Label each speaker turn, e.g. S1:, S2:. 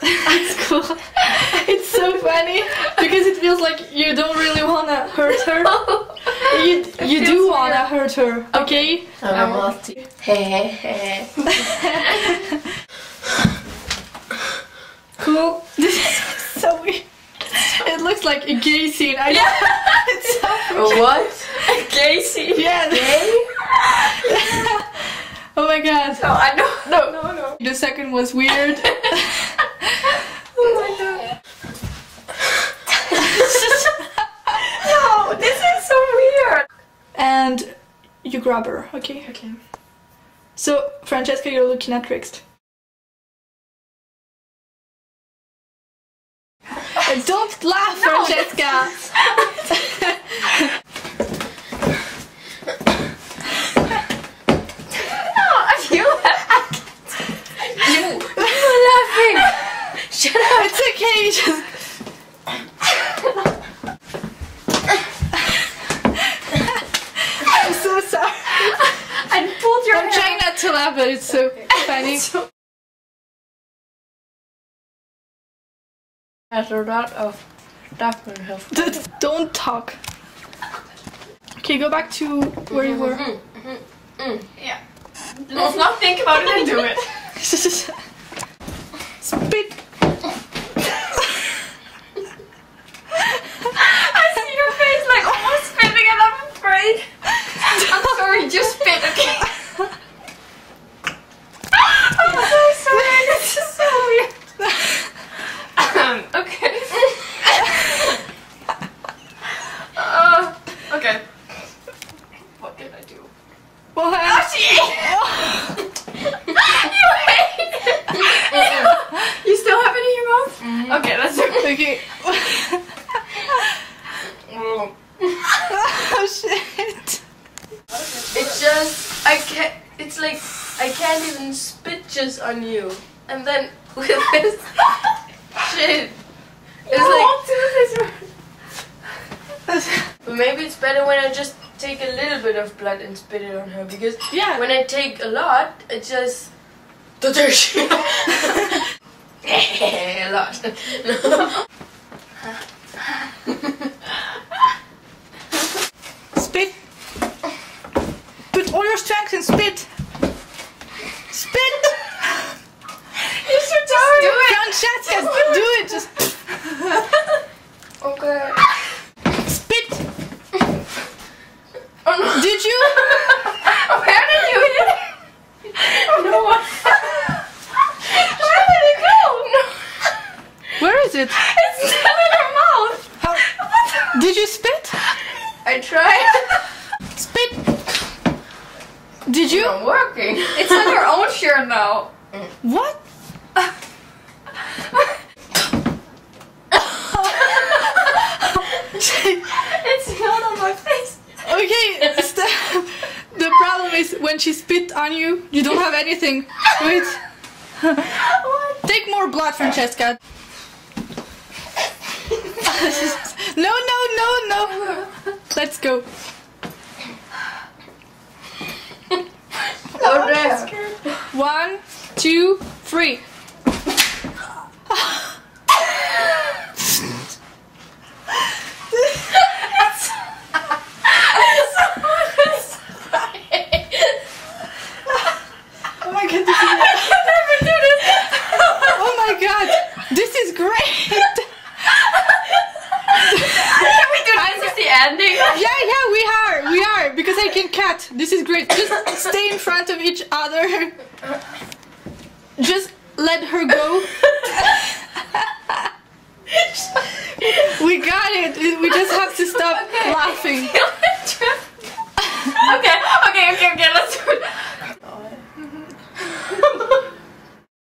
S1: It's cool. It's so funny because it feels like you don't really wanna hurt her. You do wanna hurt her, okay?
S2: I want to.
S1: Cool. This is so weird. It looks like a gay scene. I know. It's so weird.
S2: What? A gay scene?
S1: Yeah.
S2: Gay?
S1: Oh my god.
S2: No, I know. No.
S1: The second was weird.
S2: Oh my god. No, this is so weird.
S1: And you grab her, okay?
S2: Okay.
S1: So, Francesca, you're looking at Twixt. Don't laugh, Francesca!
S2: You're laughing. Shut up.
S1: It's okay, just... I'm so sorry.
S2: I pulled your
S1: I'm trying not to laugh, but it's so funny.
S2: After that, that will help.
S1: Don't talk. Okay, go back to where you were.
S2: Yeah. Let's not think about it and do it.
S1: Spit.
S2: I see your face like almost spitting and I'm afraid. I'm sorry, just spit, okay? I'm so sorry, this is so weird. Okay. Okay. What did I do?
S1: What?
S2: Oh, she You hate it! You still have it in your mouth? Okay, let's do it.
S1: Okay. Oh shit.
S2: It's just, it's like, I can't even spit just on you. And then with this shit, it's like, but maybe it's better when I just take a little bit of blood and spit it on her, because
S1: Yeah.
S2: when I take a lot, it just, a lot.
S1: Spit. Put all your strength and spit. Spit.
S2: You should just do it.
S1: Francesca, do it. Just
S2: Okay.
S1: spit.
S2: Oh no.
S1: Did you?
S2: Where did you hit it? No. Where did it go? No.
S1: Where is it?
S2: It's still in her mouth.
S1: How? Did you spit?
S2: I tried.
S1: Spit. Did you?
S2: It's not working. It's on your own shirt now.
S1: What?
S2: It's not on my face.
S1: Okay, the problem is when she spit on you, you don't have anything. Wait.
S2: What?
S1: Take more blood, Francesca. No. Let's go.
S2: Oh, there.
S1: 1, 2, 3. Oh my god, this is...
S2: I can never do this.
S1: Oh my god, this is great.
S2: Can we do this as the ending?
S1: Yeah, we are, because I can cut. This is great. Just stay in front of each other. Just let her go. We got it. We just have to stop laughing.
S2: Okay, let's do it.